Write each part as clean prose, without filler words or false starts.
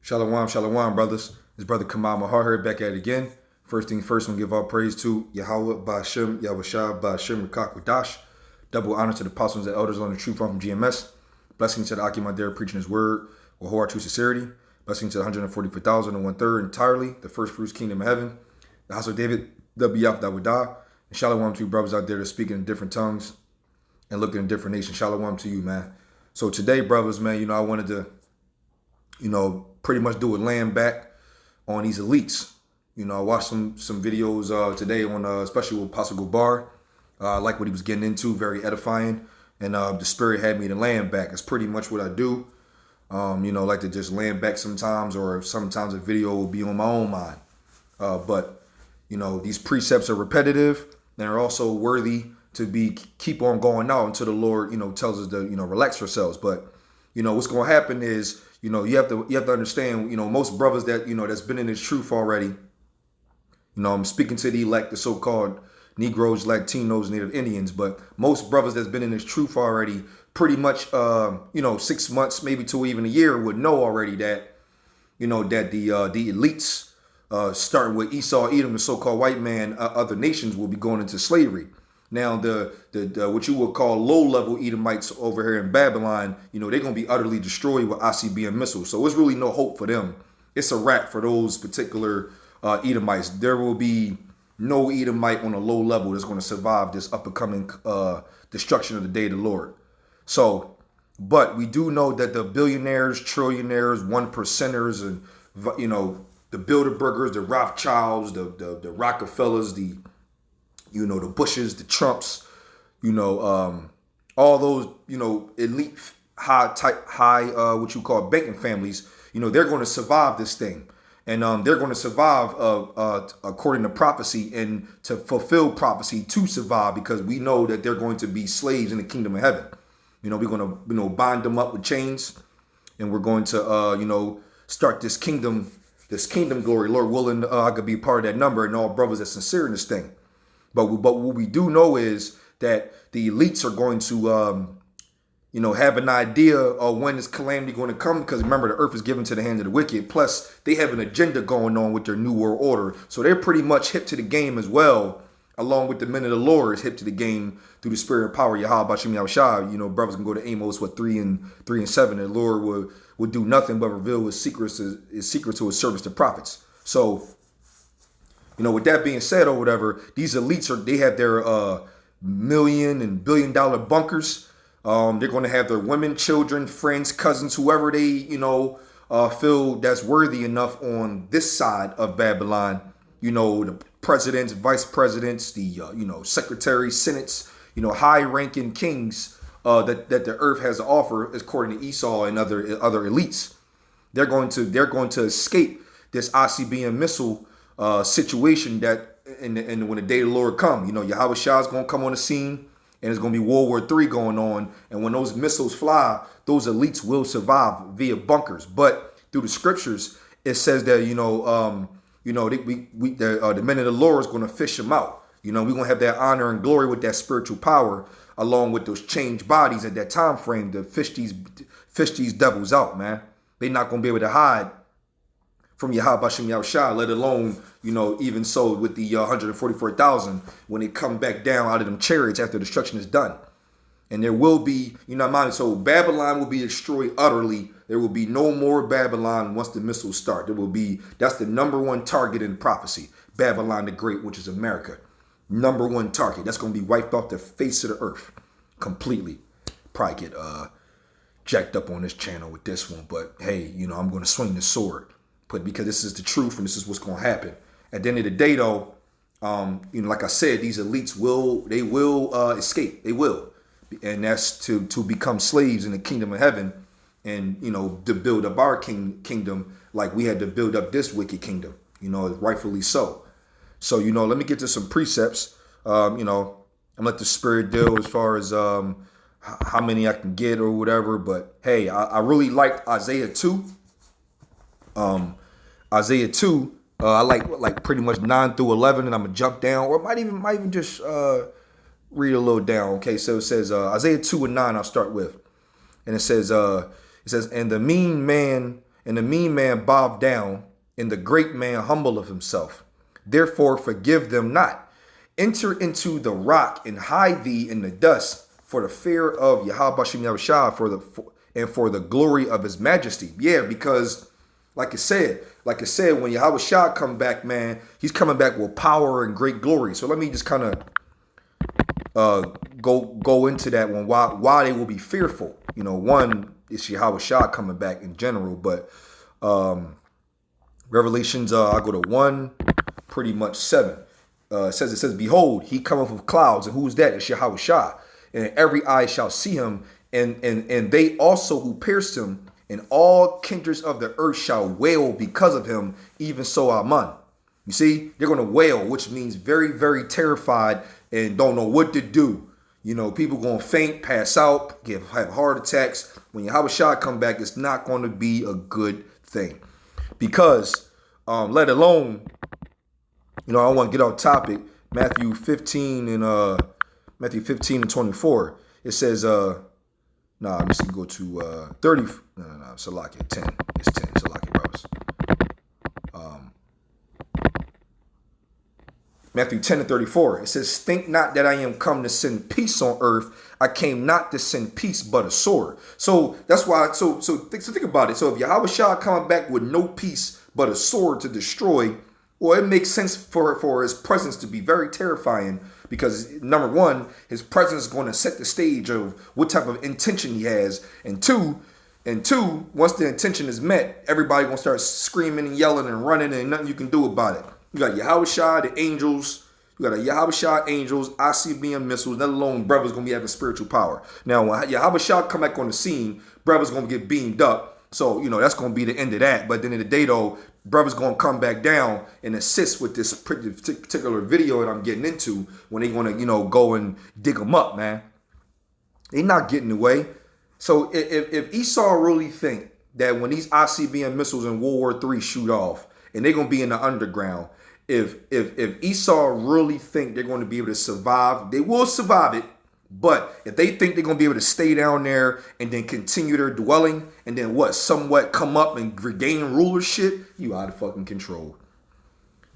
Shalom, shalom, brothers. It's Brother Kamal Mahar here back at it again. First thing first, I'm going to give all praise to Yahawah, Bahasham, Yahawashi, Bahasham, qadash. Double honor to the apostles and elders on the true from GMS. Blessings to the Akim there preaching his word with whole true sincerity. Blessings to the 144,000 and 1/3 entirely, the first fruits kingdom of heaven. The house of David, Yahawah Dawadah. And shalom to you brothers out there that speaking in different tongues and looking in different nations. Shalom to you, man. So today, brothers, man, I wanted to, pretty much do a land back on these elites. I watched some videos today on, especially with Apostle Gobar. I like what he was getting into, very edifying. And the Spirit had me to land back. That's pretty much what I do. Like to just land back sometimes, or sometimes a video will be on my own mind. But these precepts are repetitive and are also worthy to keep on going out until the Lord, tells us to, relax ourselves. But, what's going to happen is, you have to understand, most brothers that, that's been in this truth already, I'm speaking to the elect, the so-called Negroes, Latinos, Native Indians, but most brothers that's been in this truth already, pretty much, 6 months, maybe to even a year, would know already that, that the elites, starting with Esau, Edom, the so-called white man, other nations will be going into slavery. Now, the what you would call low-level Edomites over here in Babylon, they're going to be utterly destroyed with ICBM missiles. So there's really no hope for them. It's a wrap for those particular Edomites. There will be no Edomite on a low level that's going to survive this up-and-coming destruction of the day of the Lord. So, but we do know that the billionaires, trillionaires, one percenters, and, the Bilderbergers, the Rothschilds, the Rockefellers, the Bushes, the Trumps, all those, elite high, what you call banking families, they're going to survive this thing. And they're going to survive according to prophecy and to fulfill prophecy to survive, because we know that they're going to be slaves in the kingdom of heaven. We're going to, bind them up with chains, and we're going to, start this kingdom glory. Lord willing, I could be part of that number, and all brothers that's sincere in this thing. But what we do know is that the elites are going to, have an idea of when this calamity going to come, because remember, the earth is given to the hand of the wicked. Plus, they have an agenda going on with their new world order. So they're pretty much hip to the game as well, along with the men of the Lord is hip to the game through the spirit and power. Yahawah, Bahasham, Yahawashi. Brothers can go to Amos, 3 and 7. The Lord would do nothing but reveal his secrets to his servants, the prophets. So, with that being said or whatever, these elites they have their million and billion-dollar bunkers. They're going to have their women, children, friends, cousins, whoever they, feel that's worthy enough on this side of Babylon. The presidents, vice presidents, the, secretaries, senates, high-ranking kings that the earth has to offer, according to Esau and other elites. They're going to escape this ICBM missile situation that, and when the day of the Lord come, Yahawashi is going to come on the scene. And it's going to be World War III going on. And when those missiles fly, those elites will survive via bunkers. But through the scriptures, it says that, the men of the Lord is going to fish them out. We're going to have that honor and glory with that spiritual power, along with those changed bodies at that time frame to fish these devils out, man. They're not going to be able to hide from Yahawah, Bahasham, Yahawashi, let alone, even so with the 144,000 when they come back down out of them chariots after destruction is done. And there will be, so Babylon will be destroyed utterly. There will be no more Babylon once the missiles start. That's the number one target in prophecy. Babylon the Great, which is America. Number one target. That's going to be wiped off the face of the earth completely. Probably get jacked up on this channel with this one. But hey, I'm going to swing the sword. But because this is the truth and this is what's going to happen. At the end of the day, though, like I said, these elites will escape. They will. And that's to become slaves in the kingdom of heaven, and, to build up our kingdom like we had to build up this wicked kingdom, rightfully so. So, let me get to some precepts. I'm let the Spirit deal as far as how many I can get or whatever. But hey, I really liked Isaiah 2. Isaiah 2, I like pretty much 9 through 11, and I'm gonna jump down, or might even just read a little down. Okay, so it says Isaiah 2 and 9. I'll start with, and it says, and the mean man and the mean man bowed down, and the great man humbleth himself. Therefore forgive them not. Enter into the rock and hide thee in the dust for the fear of Yahawashi for the glory of his majesty. Yeah, because like I said, when Yahawashi come back, man, he's coming back with power and great glory. So let me just kind of go into that one. Why they will be fearful. One is Yahawashi coming back in general, but Revelations, I go to 1, pretty much 7. It says, behold, he cometh with clouds, and who's that? It's Yahawashi. And every eye shall see him, and they also who pierced him, and all kindreds of the earth shall wail because of him, even so amen. You see, they're going to wail, which means very, very terrified and don't know what to do. People going to faint, pass out, have heart attacks. When Yahawashi come back, it's not going to be a good thing. Because, let alone, I don't want to get off topic. Matthew 15 and 24. It says, let me see, go to 30. No, Salaki, 10. It's 10. Salaki, brothers. Matthew 10 and 34. It says, think not that I am come to send peace on earth. I came not to send peace, but a sword. So that's why, so think about it. So if Yahawashi coming back with no peace, but a sword to destroy, well, it makes sense for his presence to be very terrifying, because number one, his presence is going to set the stage of what type of intention he has. And two, once the intention is met, everybody going to start screaming and yelling and running, and nothing you can do about it. You got Yahawashi, the angels. You got a Yahawashi angels, ICBM missiles, let alone brothers going to be having spiritual power. Now, when Yahawashi come back on the scene, brothers going to get beamed up. So, that's going to be the end of that. But then in the day, though, brothers going to come back down and assist with this particular video that I'm getting into when they want to, go and dig them up, man. They not getting away. So if Esau really think that when these ICBM missiles in World War III shoot off and they're going to be in the underground, if Esau really think they're going to be able to survive, they will survive it. But if they think they're going to be able to stay down there and then continue their dwelling and then somewhat come up and regain rulership, you out of fucking control.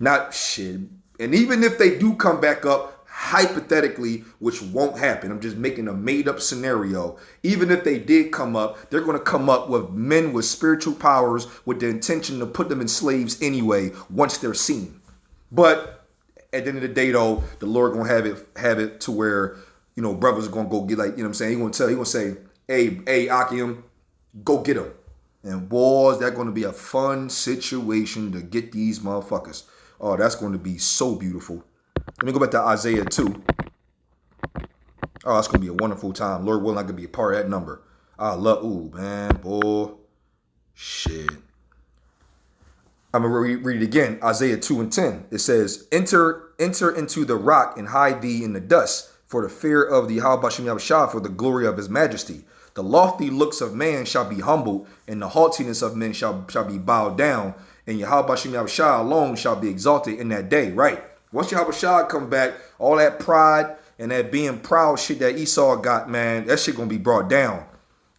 Not shit. And even if they do come back up, hypothetically, which won't happen, I'm just making a made up scenario. Even if they did come up, they're going to come up with men with spiritual powers with the intention to put them in slaves anyway, once they're seen. But at the end of the day, though, the Lord going to have it to where, brothers are going to go get, like, what I'm saying? He going to say, hey, Akim, go get him. And boys, that's going to be a fun situation to get these motherfuckers. Oh, that's going to be so beautiful. Let me go back to Isaiah 2. Oh, it's going to be a wonderful time. Lord willing, I could be a part of that number. Shit. I'm going to read it again. Isaiah 2 and 10. It says, enter into the rock and hide thee in the dust, for the fear of the Yahawashi, for the glory of his majesty. The lofty looks of man shall be humbled, and the haughtiness of men shall be bowed down, and Yahawashi alone shall be exalted in that day. Right. Once Yahawashi come back, all that pride and that being proud shit that Esau got, man, that shit gonna be brought down.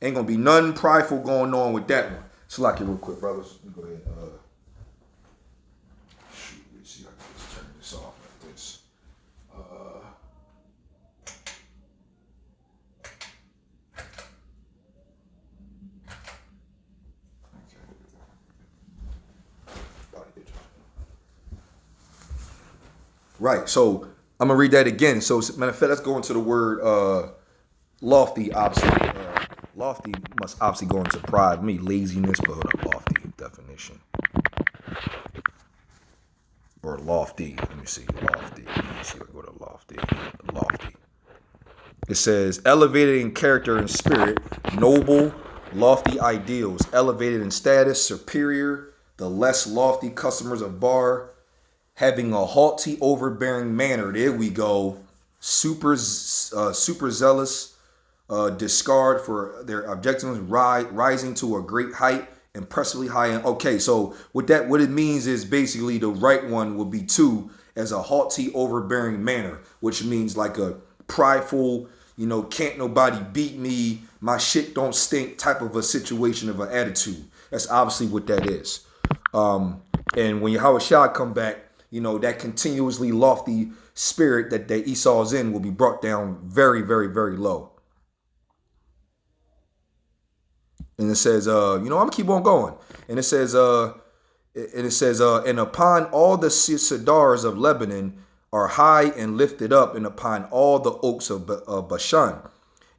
Ain't gonna be nothing prideful going on with that one. Slack it real quick, brothers. Let me go ahead. Let me see if I can just turn this off like this. Right, so I'm gonna read that again. So, matter of fact, let's go into the word lofty. Obviously, lofty must obviously go into pride, laziness, but hold up, lofty definition or lofty. Let me see, lofty. Let me see if I can go to lofty. Lofty. It says elevated in character and spirit, noble, lofty ideals, elevated in status, superior, the less lofty customers of bar. Having a haughty, overbearing manner. There we go. Super zealous, discard for their objectives, rising to a great height, impressively high. Okay, so what it means is basically the right one will be 2 as a haughty, overbearing manner, which means like a prideful, can't nobody beat me, my shit don't stink type of a situation of an attitude. That's obviously what that is. And when Yahawashi come back, that continuously lofty spirit that Esau's in will be brought down very, very, very low. And it says, I'm gonna keep on going. And it says, and upon all the cedars of Lebanon are high and lifted up, and upon all the oaks of Bashan,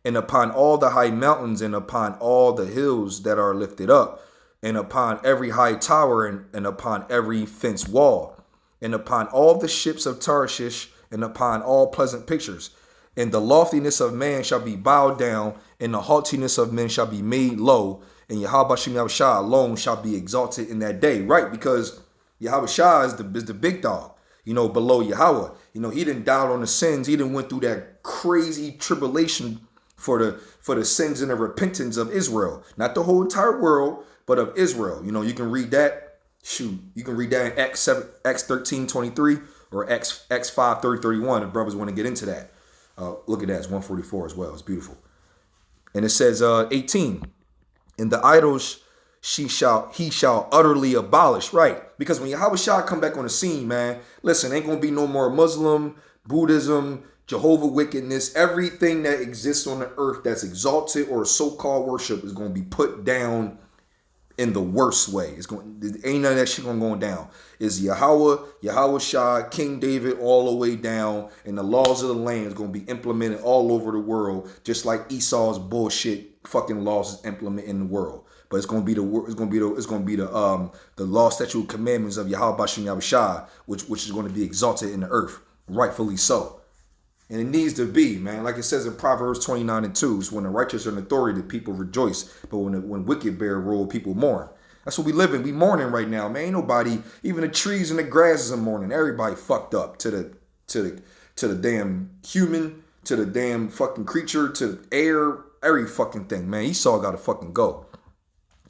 and upon all the high mountains, and upon all the hills that are lifted up, and upon every high tower, and upon every fenced wall, and upon all the ships of Tarshish, and upon all pleasant pictures. And the loftiness of man shall be bowed down, and the haughtiness of men shall be made low, and Yahawashi alone shall be exalted in that day. Right, because Yahawashi is the big dog, below Yahawah. He didn't die on the sins. He didn't went through that crazy tribulation for the sins and the repentance of Israel. Not the whole entire world, but of Israel. You can read that. You can read that in Acts 13:23 or Acts 5:30-31 if brothers want to get into that. Look at that. It's 144 as well. It's beautiful. And it says 18. And the idols he shall utterly abolish. Right. Because when Yahawashi come back on the scene, man, listen, ain't going to be no more Muslim, Buddhism, Jehovah wickedness. Everything that exists on the earth that's exalted or so-called worship is going to be put down in the worst way. Ain't none of that shit going down. It's Yahawah, Yahawashi, King David, all the way down, and the laws of the land is going to be implemented all over the world, just like Esau's bullshit fucking laws is implemented in the world. But it's going to be the law, statute, commandments of Yahawashi, which is going to be exalted in the earth, rightfully so. And it needs to be, man. Like it says in Proverbs 29:2, it's when the righteous are in authority, the people rejoice. But when wicked bear rule, people mourn. That's what we live in. We mourning right now, man. Ain't nobody, even the trees and the grasses are mourning. Everybody fucked up to the damn human, to the damn fucking creature, to the air, every fucking thing, man. Esau got to fucking go.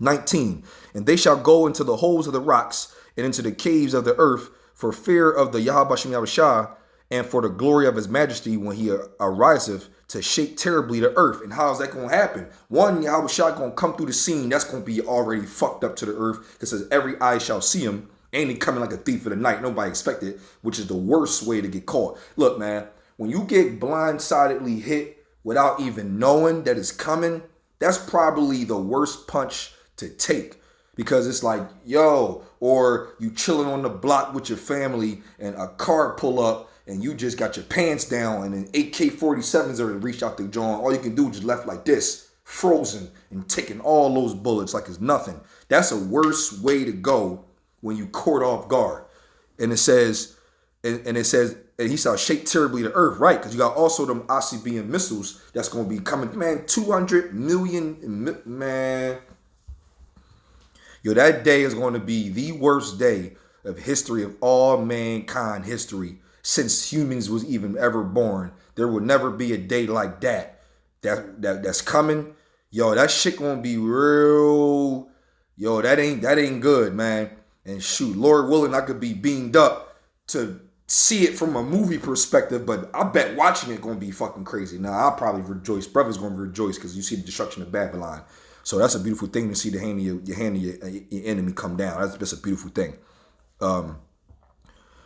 19. And they shall go into the holes of the rocks and into the caves of the earth for fear of the Yahawashi, and for the glory of his majesty when he ariseth to shake terribly the earth. And how is that going to happen? One, Yahawashi going to come through the scene. That's going to be already fucked up to the earth. Because it says every eye shall see him. And he coming like a thief of the night. Nobody expected, which is the worst way to get caught. Look, man, when you get blindsidedly hit without even knowing that it's coming, that's probably the worst punch to take. Because it's like, yo, or you chilling on the block with your family and a car pull up, and you just got your pants down and an AK-47s already reached out the joint. All you can do is just left like this, frozen, and taking all those bullets like it's nothing. That's a worse way to go when you caught off guard. And it says, and he shall shake terribly the earth, right? Because you got also them ICBM missiles that's going to be coming. Man, 200 million, man. Yo, that day is going to be the worst day of history of all mankind history. Since humans was even ever born, there will never be a day like that's coming. Yo, that shit gonna be real. Yo, that ain't good, man. And shoot, Lord willing, I could be beamed up to see it from a movie perspective, but I bet watching it gonna be fucking crazy. Now, I'll probably rejoice. Brother's gonna rejoice because you see the destruction of Babylon. So that's a beautiful thing to see the hand of your enemy come down. That's a beautiful thing.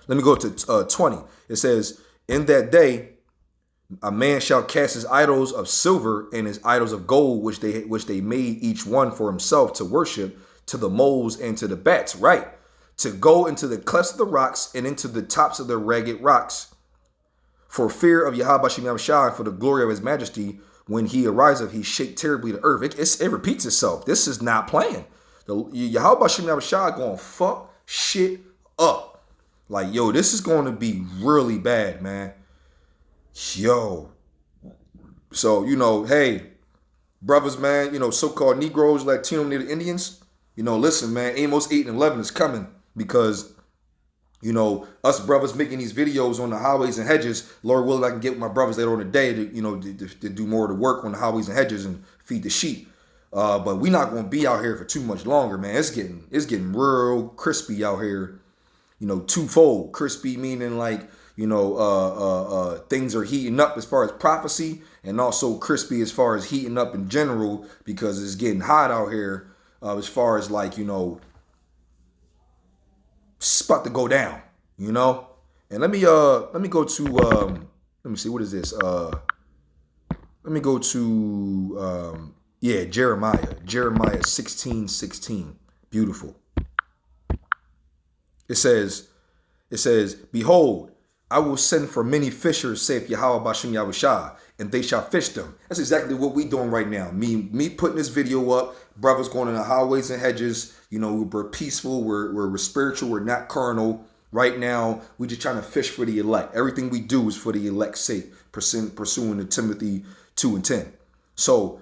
Let me go to 20. It says, in that day, a man shall cast his idols of silver and his idols of gold, which they made each one for himself to worship, to the moles and to the bats, right? To go into the clefts of the rocks and into the tops of the ragged rocks, for fear of Yahawashi, for the glory of his majesty, when he ariseth, he shake terribly the earth. It repeats itself. This is not playing. The Yahawashi going to fuck shit up. Like, yo, this is going to be really bad, man. Yo. So, hey, brothers, man, so-called Negroes, Latino, Native Indians, listen, man, Amos 8:11 is coming because, us brothers making these videos on the highways and hedges, Lord willing, I can get with my brothers later on the day to do more of the work on the highways and hedges and feed the sheep. But we're not going to be out here for too much longer, man. It's getting real crispy out here. Twofold. Crispy meaning like, things are heating up as far as prophecy, and also crispy as far as heating up in general because it's getting hot out here. as far as like, it's about to go down, And let me go to let me see, what is this? Let me go to Jeremiah 16:16. Beautiful. It says, behold, I will send for many fishers, saith Yahawah Bahasham Yahawashi, and they shall fish them. That's exactly what we doing right now. Me putting this video up, brothers going in the highways and hedges. We're peaceful, we're spiritual, we're not carnal. Right now, we just trying to fish for the elect. Everything we do is for the elect's sake, pursuing the Timothy 2:10. So,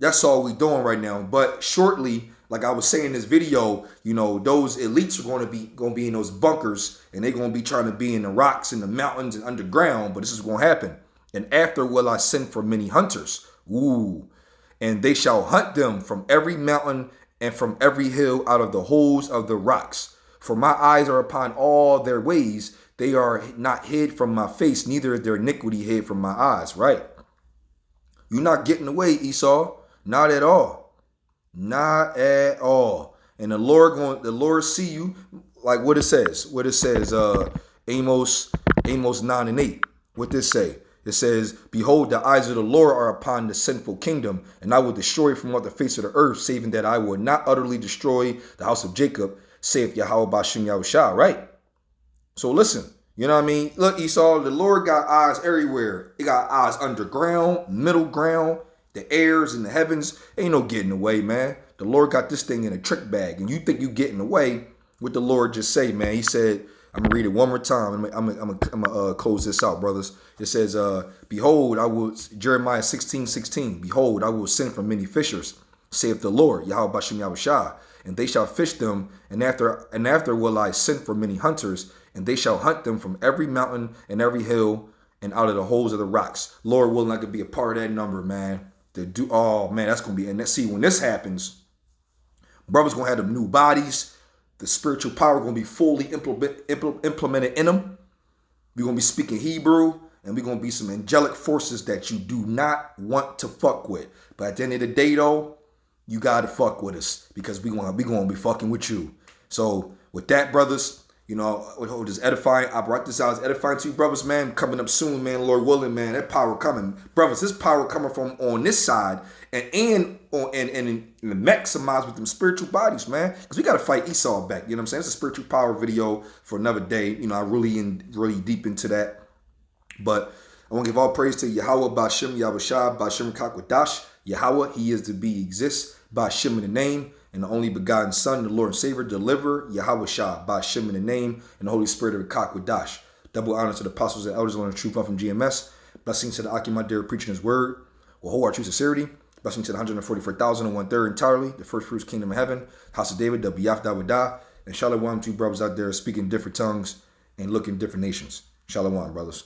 that's all we doing right now. But shortly, like I was saying in this video, those elites are going to be in those bunkers, and they're going to be trying to be in the rocks, in the mountains, and underground. But this is going to happen. And after will I send for many hunters. Ooh. And they shall hunt them from every mountain and from every hill out of the holes of the rocks. For my eyes are upon all their ways. They are not hid from my face, neither is their iniquity hid from my eyes. Right? You're not getting away, Esau. Not at all. Not at all. And the Lord see you, like what it says. Amos 9:8. What this say? It says, behold, the eyes of the Lord are upon the sinful kingdom, and I will destroy from off the face of the earth, saving that I will not utterly destroy the house of Jacob, saith Yahawah Bahasham Yahawashi. Right? So listen, you know what I mean? Look, Esau, the Lord got eyes everywhere. He got eyes underground, middle ground, the airs and the heavens. Ain't no getting away, man. The Lord got this thing in a trick bag, and you think you getting away? What the Lord just say, man? He said, I'm gonna read it one more time. I'm gonna close this out, brothers. It says, behold, Jeremiah 16:16. Behold, I will send for many fishers, saith the Lord, Yahawah Bahasham Yahawashi, and they shall fish them. And after will I send for many hunters, and they shall hunt them from every mountain and every hill and out of the holes of the rocks. Lord willing, I could be a part of that number, man. Oh man, that's gonna be. And see, when this happens, brothers gonna have them new bodies. The spiritual power going to be fully implemented in them. We're going to be speaking Hebrew, and we're going to be some angelic forces that you do not want to fuck with. But at the end of the day, though, you got to fuck with us, because we're going to be fucking with you. So with that, brothers, just edifying. I brought this out as edifying to you, brothers, man. Coming up soon, man. Lord willing, man. That power coming, brothers. This power coming from on this side, and maximize with them spiritual bodies, man. Because we got to fight Esau back. You know what I'm saying? It's a spiritual power video for another day. I really deep into that. But I want to give all praise to Yahawah Bahasham Yahawashi, Bahasham qadash. Yahawah, He is to be, exists. Bahasham in the name, and the only begotten Son, the Lord and Savior, deliver Yahawashi, Bahasham in the name, and the Holy Spirit of the qadash. Double honor to the apostles and elders on the truth from GMS. Blessings to the Akim dear preaching His word with whole our true sincerity. Blessings to the 144,000 and 1/3 entirely, the first fruits kingdom of heaven, house of David, the Biyaf Dawadah, and Shalom to brothers out there speaking different tongues and looking different nations. Shalom, brothers.